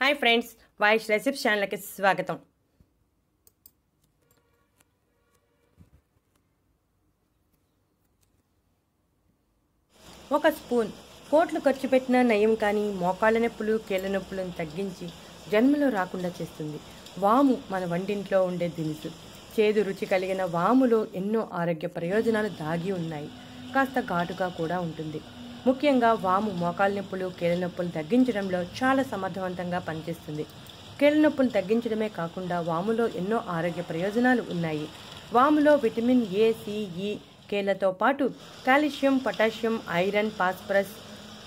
Hi friends, వాయిష్ recipe ఛానల్కి స్వాగతం. ఒక స్పూన్. కోట్లు ఖర్చు పెట్టినా నయం కానీ మోకాళ్ళ నొప్పులు, కీళ్ళ నొప్పులను తగ్గించి జన్మలో రాకుండా చేస్తుంది. వాము మన వంటింట్లో ఉండే దినుసు. చేదు రుచి కలిగిన వాములో ఎన్నో ఆరోగ్య ప్రయోజనాలు దాగి ఉన్నాయి. కాస్త ఘాటుగా కూడా ఉంటుంది. ముఖ్యంగా వాము మోకాళ్ళ నొప్పులు, కీళ్ళ నొప్పులు తగ్గించడంలో చాలా సమర్థవంతంగా పనిచేస్తుంది. కీళ్ళ నొప్పులు తగ్గించడమే కాకుండా వాములో ఎన్నో ఆరోగ్య ప్రయోజనాలు ఉన్నాయి. వాములో విటమిన్ ఏ, సి, ఈ, కేలతో పాటు కాల్షియం, పొటాషియం, ఐరన్, ఫాస్ఫరస్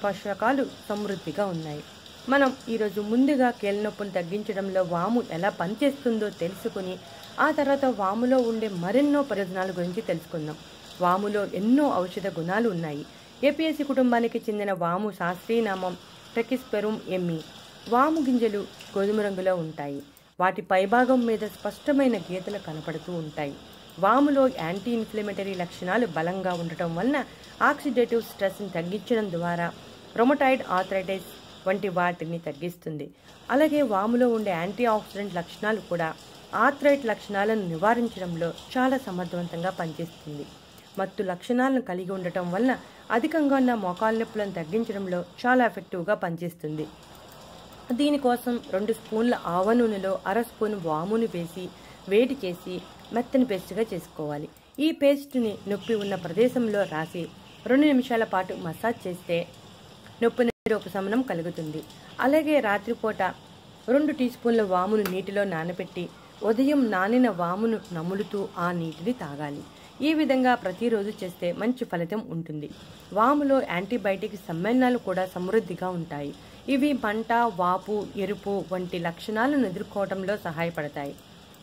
పోషకాలు సమృద్ధిగా ఉన్నాయి. మనం ఈరోజు ముందుగా కీళ్ళ నొప్పులు తగ్గించడంలో వాము ఎలా పనిచేస్తుందో తెలుసుకుని ఆ తర్వాత వాములో ఉండే మరెన్నో ప్రయోజనాల గురించి తెలుసుకుందాం. వాములో ఎన్నో ఔషధ గుణాలు ఉన్నాయి. ఏపియసి కుటుంబానికి చెందిన వాము శాస్త్రీయ నామం ట్రెకిస్పెరుమ్ ఎమ్మి. వాము గింజలు గోధుమ రంగులో ఉంటాయి. వాటి పైభాగం మీద స్పష్టమైన గీతలు కనపడుతూ ఉంటాయి. వాములో యాంటీ ఇన్ఫ్లమేటరీ లక్షణాలు బలంగా ఉండటం వలన ఆక్సిడేటివ్ స్ట్రెస్ని తగ్గించడం ద్వారా రొమటాయిడ్ ఆర్థరైటిస్ వంటి వాటిని తగ్గిస్తుంది. అలాగే వాములో ఉండే యాంటీ ఆక్సిడెంట్ లక్షణాలు కూడా ఆర్థరైట్ లక్షణాలను నివారించడంలో చాలా సమర్థవంతంగా పనిచేస్తుంది. మత్తు లక్షణాలను కలిగి ఉండటం వలన అధికంగా ఉన్న మోకాళ్ళ నొప్పులను తగ్గించడంలో చాలా ఎఫెక్టివ్గా పనిచేస్తుంది. దీనికోసం 2 స్పూన్ల ఆవ నూనెలో 1/2 స్పూన్ వామును వేసి వేడి చేసి మెత్తని పేస్ట్గా చేసుకోవాలి. ఈ పేస్ట్ని నొప్పి ఉన్న ప్రదేశంలో రాసి 2 నిమిషాల పాటు మసాజ్ చేస్తే నొప్పి నుండి ఉపశమనం కలుగుతుంది. అలాగే రాత్రిపూట 2 టీ స్పూన్ల వామును నీటిలో నానబెట్టి ఉదయం నానిన వామును నములుతూ ఆ నీటిని తాగాలి. ఈ విధంగా ప్రతిరోజు చేస్తే మంచి ఫలితం ఉంటుంది. వాములో యాంటీబయాటిక్ సమ్మేళనాలు కూడా సమృద్ధిగా ఉంటాయి. ఇవి మంట, వాపు, ఎరుపు వంటి లక్షణాలను ఎదుర్కోవడంలో సహాయపడతాయి.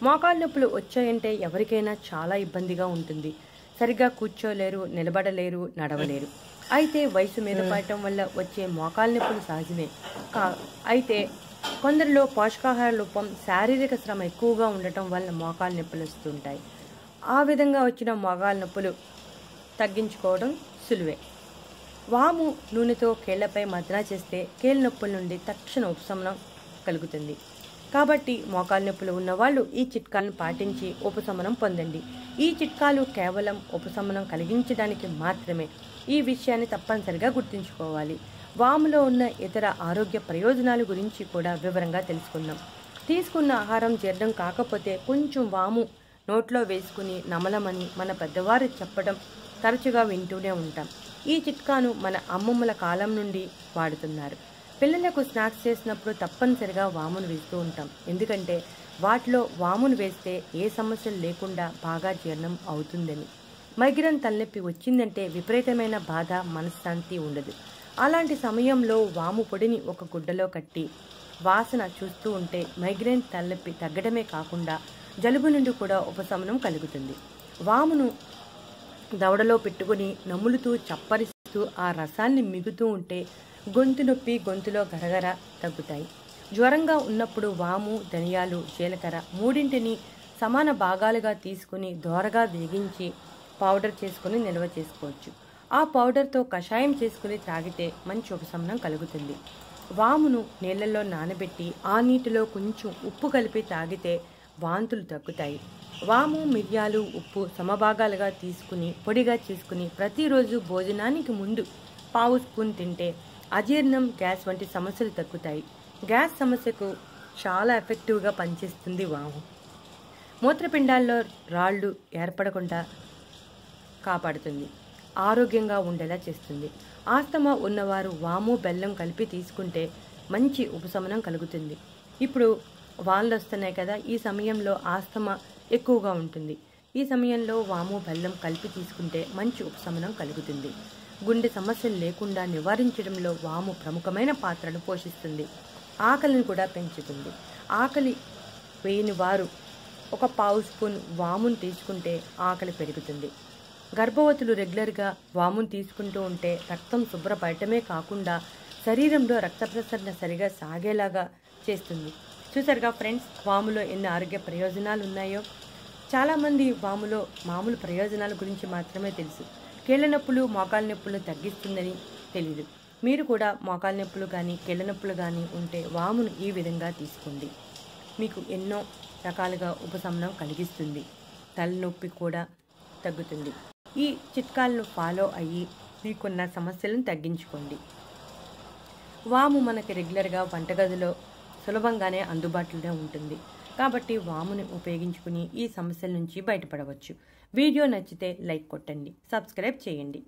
మోకాళ్ళ నొప్పులు వచ్చాయంటే ఎవరికైనా చాలా ఇబ్బందిగా ఉంటుంది. సరిగ్గా కూర్చోలేరు, నిలబడలేరు, నడవలేరు. అయితే వయసు మీద పడటం వల్ల వచ్చే మోకాళ్ళ నొప్పులు సహజమే. అయితే కొందరిలో పోషకాహార లోపం, శారీరక శ్రమ ఎక్కువగా ఉండటం వల్ల మోకాళ్ళ నొప్పులు వస్తుంటాయి. ఆ విధంగా వచ్చిన మోకాళ్ళ నొప్పులు తగ్గించుకోవడం సులువే. వాము నూనెతో కేళ్లపై మర్దన చేస్తే కీళ్ళ నొప్పుల నుండి తక్షణ ఉపశమనం కలుగుతుంది. కాబట్టి మోకాళ్ళ నొప్పులు ఉన్నవాళ్ళు ఈ చిట్కాలను పాటించి ఉపశమనం పొందండి. ఈ చిట్కాలు కేవలం ఉపశమనం కలిగించడానికి మాత్రమే. ఈ విషయాన్ని తప్పనిసరిగా గుర్తుంచుకోవాలి. వాములో ఉన్న ఇతర ఆరోగ్య ప్రయోజనాల గురించి కూడా వివరంగా తెలుసుకుందాం. తీసుకున్న ఆహారం జీర్ణం కాకపోతే కొంచెం వాము నోట్లో వేసుకుని నమలమని మన పెద్దవారు చెప్పడం తరచుగా వింటూనే ఉంటాం. ఈ చిట్కాను మన అమ్మమ్మల కాలం నుండి వాడుతున్నారు. పిల్లలకు స్నాక్స్ చేసినప్పుడు తప్పనిసరిగా వామును వేస్తూ ఉంటాం. ఎందుకంటే వాటిలో వామును వేస్తే ఏ సమస్యలు లేకుండా బాగా జీర్ణం అవుతుందని. మైగ్రేన్ తలనొప్పి వచ్చిందంటే విపరీతమైన బాధ, మనశ్శాంతి ఉండదు. అలాంటి సమయంలో వాము పొడిని ఒక గుడ్డలో కట్టి వాసన చూస్తూ ఉంటే మైగ్రేన్ తలనొప్పి తగ్గడమే కాకుండా జలుబు నుండి కూడా ఉపశమనం కలుగుతుంది. వామును దవడలో పెట్టుకుని నములుతూ చప్పరిస్తూ ఆ రసాన్ని మిగుతూ ఉంటే గొంతు నొప్పి, గొంతులో గరగర తగ్గుతాయి. జ్వరంగా ఉన్నప్పుడు వాము, ధనియాలు, జీలకర్ర మూడింటిని సమాన భాగాలుగా తీసుకుని దోరగా వేగించి పౌడర్ చేసుకుని నిల్వ చేసుకోవచ్చు. ఆ పౌడర్తో కషాయం చేసుకుని త్రాగితే మంచి ఉపశమనం కలుగుతుంది. వామును నీళ్లలో నానబెట్టి ఆ నీటిలో కొంచెం ఉప్పు కలిపి తాగితే వాంతులు తగ్గుతాయి. వాము, మిరియాలు, ఉప్పు సమభాగాలుగా తీసుకుని పొడిగా చేసుకుని ప్రతిరోజు భోజనానికి ముందు 1/2 స్పూన్ తింటే అజీర్ణం, గ్యాస్ వంటి సమస్యలు తగ్గుతాయి. గ్యాస్ సమస్యకు చాలా ఎఫెక్టివ్గా పనిచేస్తుంది వాము. మూత్రపిండాల్లో రాళ్ళు ఏర్పడకుండా కాపాడుతుంది. ఆరోగ్యంగా ఉండేలా చేస్తుంది. ఆస్తమా ఉన్నవారు వాము, బెల్లం కలిపి తీసుకుంటే మంచి ఉపశమనం కలుగుతుంది. ఇప్పుడు వానలు వస్తున్నాయి కదా, ఈ సమయంలో ఆస్తమా ఎక్కువగా ఉంటుంది. ఈ సమయంలో వాము, బెల్లం కలిపి తీసుకుంటే మంచి ఉపశమనం కలుగుతుంది. గుండె సమస్యలు లేకుండా నివారించడంలో వాము ప్రముఖమైన పాత్రను పోషిస్తుంది. ఆకలిని కూడా పెంచుతుంది. ఆకలి వేయని వారు 1/4 స్పూన్ వామును తీసుకుంటే ఆకలి పెరుగుతుంది. గర్భవతులు రెగ్యులర్గా వామును తీసుకుంటూ ఉంటే రక్తం శుభ్రపడటమే కాకుండా శరీరంలో రక్త ప్రసరణ సరిగా సాగేలాగా చేస్తుంది. చూసారుగా ఫ్రెండ్స్, వాములో ఎన్ని ఆరోగ్య ప్రయోజనాలు ఉన్నాయో. చాలామంది వాములో మామూలు ప్రయోజనాల గురించి మాత్రమే తెలుసు. కీళ్ళ నొప్పులు, మోకాళ్ళ నొప్పులను తగ్గిస్తుందని తెలియదు. మీరు కూడా మోకాలు నొప్పులు కానీ కీళ్ళ నొప్పులు కానీ ఉంటే వామును ఈ విధంగా తీసుకోండి. మీకు ఎన్నో రకాలుగా ఉపశమనం కలిగిస్తుంది. తలనొప్పి కూడా తగ్గుతుంది. ఈ చిట్కాలను ఫాలో అయ్యి మీకున్న సమస్యలను తగ్గించుకోండి. వాము మనకి రెగ్యులర్గా వంటగదిలో సులభంగానే అందుబాటులోనే ఉంటుంది. కాబట్టి వాముని ఉపయోగించుకుని ఈ సమస్యల నుంచి బయటపడవచ్చు. వీడియో నచ్చితే లైక్ కొట్టండి, సబ్స్క్రైబ్ చేయండి.